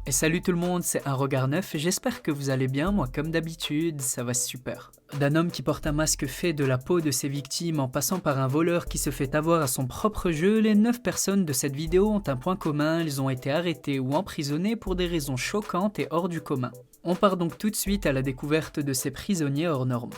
Et salut tout le monde, c'est Un Regard Neuf et j'espère que vous allez bien, moi comme d'habitude, ça va super. D'un homme qui porte un masque fait de la peau de ses victimes en passant par un voleur qui se fait avoir à son propre jeu, les 9 personnes de cette vidéo ont un point commun, ils ont été arrêtés ou emprisonnés pour des raisons choquantes et hors du commun. On part donc tout de suite à la découverte de ces prisonniers hors normes.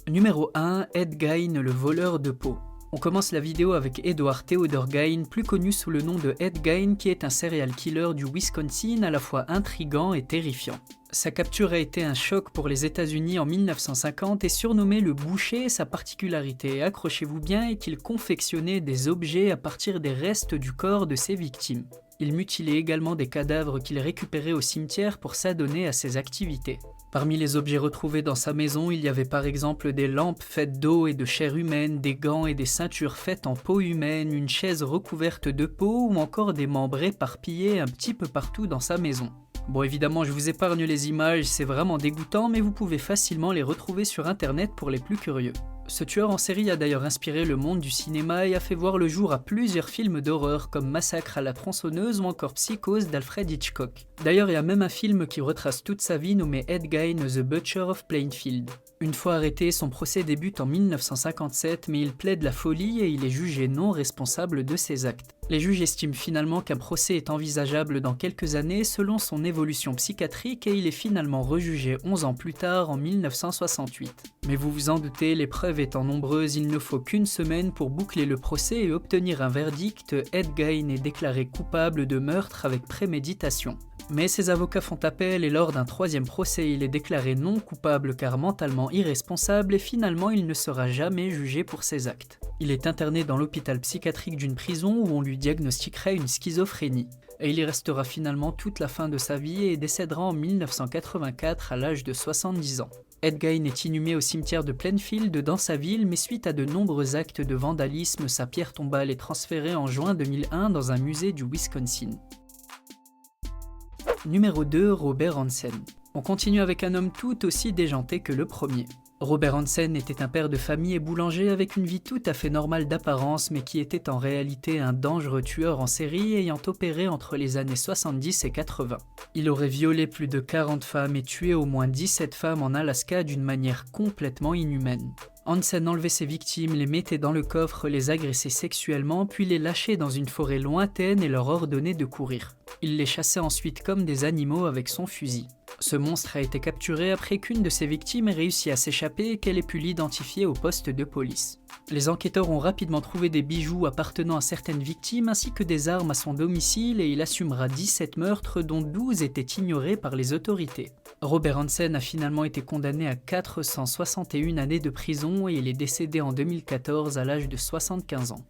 Numéro 1, Ed Gein, le voleur de peau. On commence la vidéo avec Edward Theodore Gein, plus connu sous le nom de Ed Gein, qui est un serial killer du Wisconsin à la fois intrigant et terrifiant. Sa capture a été un choc pour les États-Unis en 1950 et surnommé le boucher, sa particularité, accrochez-vous bien, est qu'il confectionnait des objets à partir des restes du corps de ses victimes. Il mutilait également des cadavres qu'il récupérait au cimetière pour s'adonner à ses activités. Parmi les objets retrouvés dans sa maison, il y avait par exemple des lampes faites d'eau et de chair humaine, des gants et des ceintures faites en peau humaine, une chaise recouverte de peau ou encore des membres éparpillés un petit peu partout dans sa maison. Bon, évidemment, je vous épargne les images, c'est vraiment dégoûtant, mais vous pouvez facilement les retrouver sur internet pour les plus curieux. Ce tueur en série a d'ailleurs inspiré le monde du cinéma et a fait voir le jour à plusieurs films d'horreur comme Massacre à la tronçonneuse ou encore Psychose d'Alfred Hitchcock. D'ailleurs, il y a même un film qui retrace toute sa vie nommé Ed Gein, The Butcher of Plainfield. Une fois arrêté, son procès débute en 1957, mais il plaide la folie et il est jugé non responsable de ses actes. Les juges estiment finalement qu'un procès est envisageable dans quelques années selon son évolution psychiatrique et il est finalement rejugé 11 ans plus tard en 1968. Mais vous vous en doutez, les preuves étant nombreuses, il ne faut qu'une semaine pour boucler le procès et obtenir un verdict. Ed Gein est déclaré coupable de meurtre avec préméditation. Mais ses avocats font appel et lors d'un troisième procès, il est déclaré non coupable car mentalement irresponsable et finalement il ne sera jamais jugé pour ses actes. Il est interné dans l'hôpital psychiatrique d'une prison où on lui diagnostiquerait une schizophrénie. Et il y restera finalement toute la fin de sa vie et décédera en 1984 à l'âge de 70 ans. Ed Gein est inhumé au cimetière de Plainfield dans sa ville, mais suite à de nombreux actes de vandalisme, sa pierre tombale est transférée en juin 2001 dans un musée du Wisconsin. Numéro 2, Robert Hansen. On continue avec un homme tout aussi déjanté que le premier. Robert Hansen était un père de famille et boulanger avec une vie tout à fait normale d'apparence mais qui était en réalité un dangereux tueur en série ayant opéré entre les années 70 et 80. Il aurait violé plus de 40 femmes et tué au moins 17 femmes en Alaska d'une manière complètement inhumaine. Hansen enlevait ses victimes, les mettait dans le coffre, les agressait sexuellement puis les lâchait dans une forêt lointaine et leur ordonnait de courir. Il les chassait ensuite comme des animaux avec son fusil. Ce monstre a été capturé après qu'une de ses victimes ait réussi à s'échapper et qu'elle ait pu l'identifier au poste de police. Les enquêteurs ont rapidement trouvé des bijoux appartenant à certaines victimes ainsi que des armes à son domicile et il assumera 17 meurtres dont 12 étaient ignorés par les autorités. Robert Hansen a finalement été condamné à 461 années de prison et il est décédé en 2014 à l'âge de 75 ans.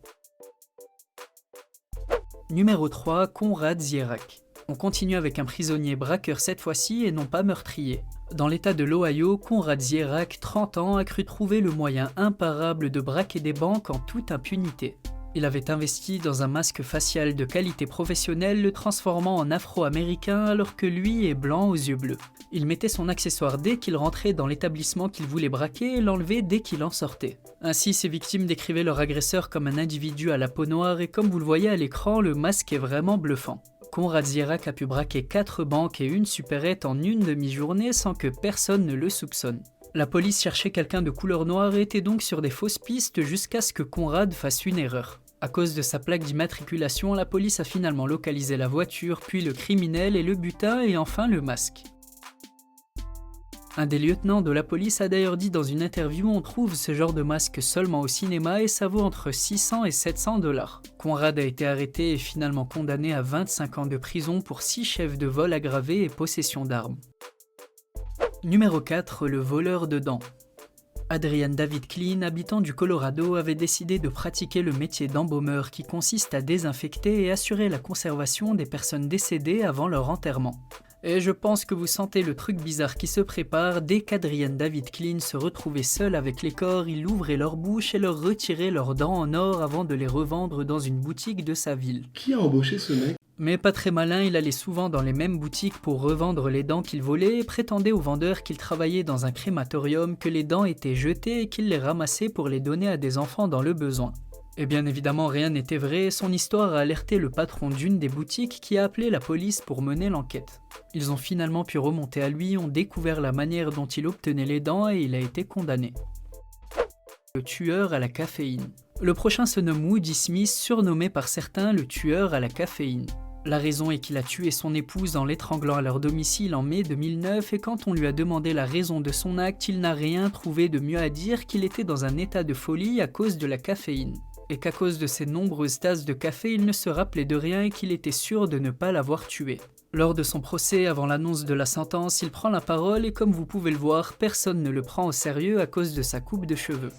Numéro 3, Konrad Zierak. On continue avec un prisonnier braqueur cette fois-ci et non pas meurtrier. Dans l'état de l'Ohio, Konrad Zierak, 30 ans, a cru trouver le moyen imparable de braquer des banques en toute impunité. Il avait investi dans un masque facial de qualité professionnelle, le transformant en afro-américain alors que lui est blanc aux yeux bleus. Il mettait son accessoire dès qu'il rentrait dans l'établissement qu'il voulait braquer et l'enlevait dès qu'il en sortait. Ainsi, ses victimes décrivaient leur agresseur comme un individu à la peau noire et comme vous le voyez à l'écran, le masque est vraiment bluffant. Konrad Zierak a pu braquer 4 banques et une supérette en une demi-journée sans que personne ne le soupçonne. La police cherchait quelqu'un de couleur noire et était donc sur des fausses pistes jusqu'à ce que Konrad fasse une erreur. À cause de sa plaque d'immatriculation, la police a finalement localisé la voiture, puis le criminel et le butin et enfin le masque. Un des lieutenants de la police a d'ailleurs dit dans une interview on trouve ce genre de masque seulement au cinéma et ça vaut entre 600 et 700 $. Konrad a été arrêté et finalement condamné à 25 ans de prison pour 6 chefs de vol aggravés et possession d'armes. Numéro 4, le voleur de dents. Adrian David Klein, habitant du Colorado, avait décidé de pratiquer le métier d'embaumeur qui consiste à désinfecter et assurer la conservation des personnes décédées avant leur enterrement. Et je pense que vous sentez le truc bizarre qui se prépare. Dès qu'Adrian David Klein se retrouvait seul avec les corps, il ouvrait leur bouche et leur retirait leurs dents en or avant de les revendre dans une boutique de sa ville. Qui a embauché ce mec ? Mais pas très malin, il allait souvent dans les mêmes boutiques pour revendre les dents qu'il volait et prétendait aux vendeurs qu'il travaillait dans un crématorium, que les dents étaient jetées et qu'il les ramassait pour les donner à des enfants dans le besoin. Et bien évidemment, rien n'était vrai, son histoire a alerté le patron d'une des boutiques qui a appelé la police pour mener l'enquête. Ils ont finalement pu remonter à lui, ont découvert la manière dont il obtenait les dents et il a été condamné. Le tueur à la caféine. Le prochain se nomme Woody Smith, surnommé par certains le tueur à la caféine. La raison est qu'il a tué son épouse en l'étranglant à leur domicile en mai 2009 et quand on lui a demandé la raison de son acte, il n'a rien trouvé de mieux à dire qu'il était dans un état de folie à cause de la caféine. Et qu'à cause de ses nombreuses tasses de café, il ne se rappelait de rien et qu'il était sûr de ne pas l'avoir tué. Lors de son procès, avant l'annonce de la sentence, il prend la parole et comme vous pouvez le voir, personne ne le prend au sérieux à cause de sa coupe de cheveux.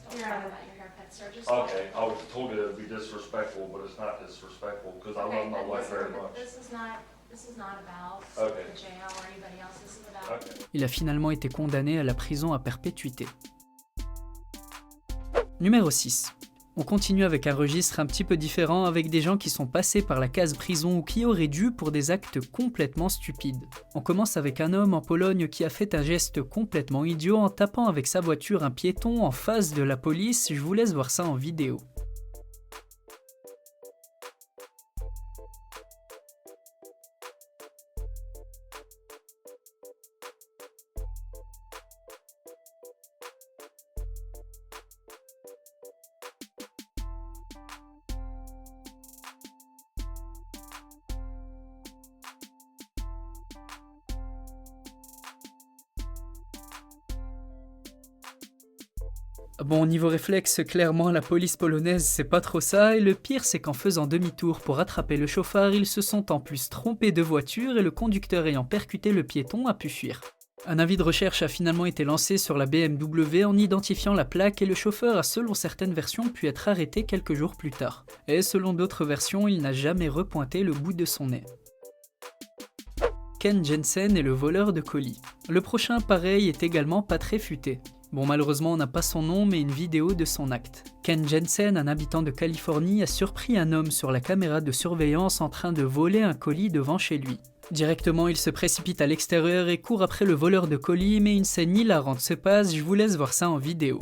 Okay, I was told it would be disrespectful, but it's not disrespectful because I love my wife very much. This is not about Okay. the jail or anybody else. This is about Okay. Il a finalement été condamné à la prison à perpétuité. Numéro 6. On continue avec un registre un petit peu différent avec des gens qui sont passés par la case prison ou qui auraient dû pour des actes complètement stupides. On commence avec un homme en Pologne qui a fait un geste complètement idiot en tapant avec sa voiture un piéton en face de la police, je vous laisse voir ça en vidéo. Bon, niveau réflexe, clairement, la police polonaise, c'est pas trop ça, et le pire, c'est qu'en faisant demi-tour pour attraper le chauffard, ils se sont en plus trompés de voiture et le conducteur ayant percuté le piéton a pu fuir. Un avis de recherche a finalement été lancé sur la BMW en identifiant la plaque et le chauffeur a, selon certaines versions, pu être arrêté quelques jours plus tard. Et selon d'autres versions, il n'a jamais repointé le bout de son nez. Ken Jensen est le voleur de colis. Le prochain, pareil, est également pas très futé. Bon, malheureusement, on n'a pas son nom, mais une vidéo de son acte. Ken Jensen, un habitant de Californie, a surpris un homme sur la caméra de surveillance en train de voler un colis devant chez lui. Directement, il se précipite à l'extérieur et court après le voleur de colis, mais une scène hilarante se passe, je vous laisse voir ça en vidéo.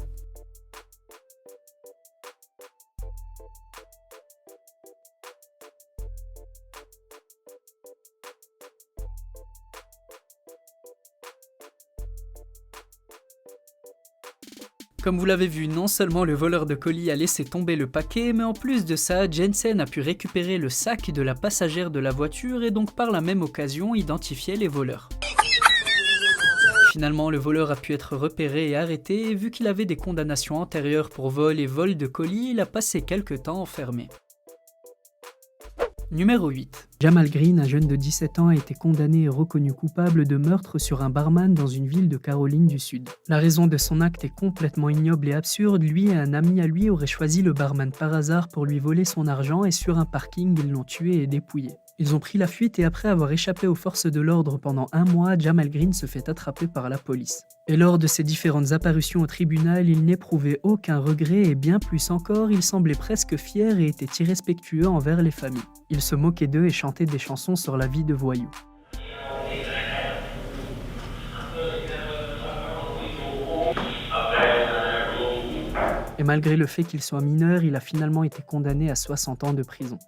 Comme vous l'avez vu, non seulement le voleur de colis a laissé tomber le paquet, mais en plus de ça, Jensen a pu récupérer le sac de la passagère de la voiture et donc par la même occasion identifier les voleurs. Finalement, le voleur a pu être repéré et arrêté et vu qu'il avait des condamnations antérieures pour vol et vol de colis, il a passé quelques temps enfermé. Numéro 8. Jamal Green, un jeune de 17 ans, a été condamné et reconnu coupable de meurtre sur un barman dans une ville de Caroline du Sud. La raison de son acte est complètement ignoble et absurde, lui et un ami à lui auraient choisi le barman par hasard pour lui voler son argent et sur un parking, ils l'ont tué et dépouillé. Ils ont pris la fuite et après avoir échappé aux forces de l'ordre pendant un mois, Jamal Green se fait attraper par la police. Et lors de ses différentes apparitions au tribunal, il n'éprouvait aucun regret et bien plus encore, il semblait presque fier et était irrespectueux envers les familles. Il se moquait d'eux et chantait des chansons sur la vie de voyous. Et malgré le fait qu'il soit mineur, il a finalement été condamné à 60 ans de prison.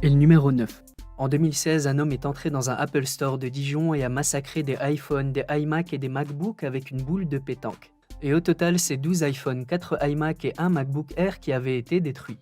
Et le numéro 9. En 2016, un homme est entré dans un Apple Store de Dijon et a massacré des iPhones, des iMac et des MacBooks avec une boule de pétanque. Et au total, c'est 12 iPhones, 4 iMac et un MacBook Air qui avaient été détruits.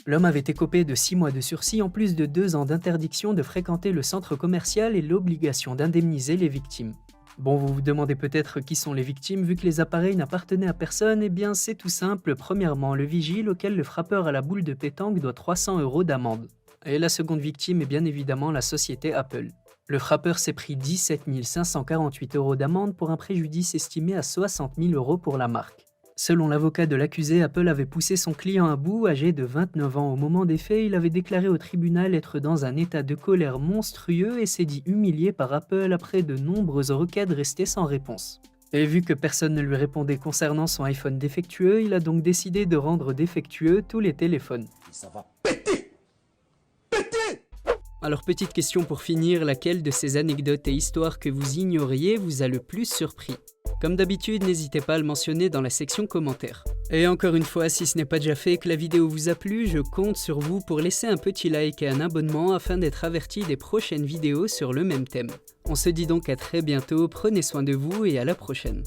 L'homme avait écopé de 6 mois de sursis en plus de 2 ans d'interdiction de fréquenter le centre commercial et l'obligation d'indemniser les victimes. Bon, vous vous demandez peut-être qui sont les victimes vu que les appareils n'appartenaient à personne, eh bien c'est tout simple, premièrement le vigile auquel le frappeur à la boule de pétanque doit 300 € d'amende. Et la seconde victime est bien évidemment la société Apple. Le frappeur s'est pris 17 548 € d'amende pour un préjudice estimé à 60 000 € pour la marque. Selon l'avocat de l'accusé, Apple avait poussé son client à bout, âgé de 29 ans au moment des faits. Il avait déclaré au tribunal être dans un état de colère monstrueux et s'est dit humilié par Apple après de nombreuses requêtes restées sans réponse. Et vu que personne ne lui répondait concernant son iPhone défectueux, il a donc décidé de rendre défectueux tous les téléphones. Ça va péter! Alors petite question pour finir, laquelle de ces anecdotes et histoires que vous ignoriez vous a le plus surpris? Comme d'habitude, n'hésitez pas à le mentionner dans la section commentaires. Et encore une fois, si ce n'est pas déjà fait et que la vidéo vous a plu, je compte sur vous pour laisser un petit like et un abonnement afin d'être averti des prochaines vidéos sur le même thème. On se dit donc à très bientôt, prenez soin de vous et à la prochaine.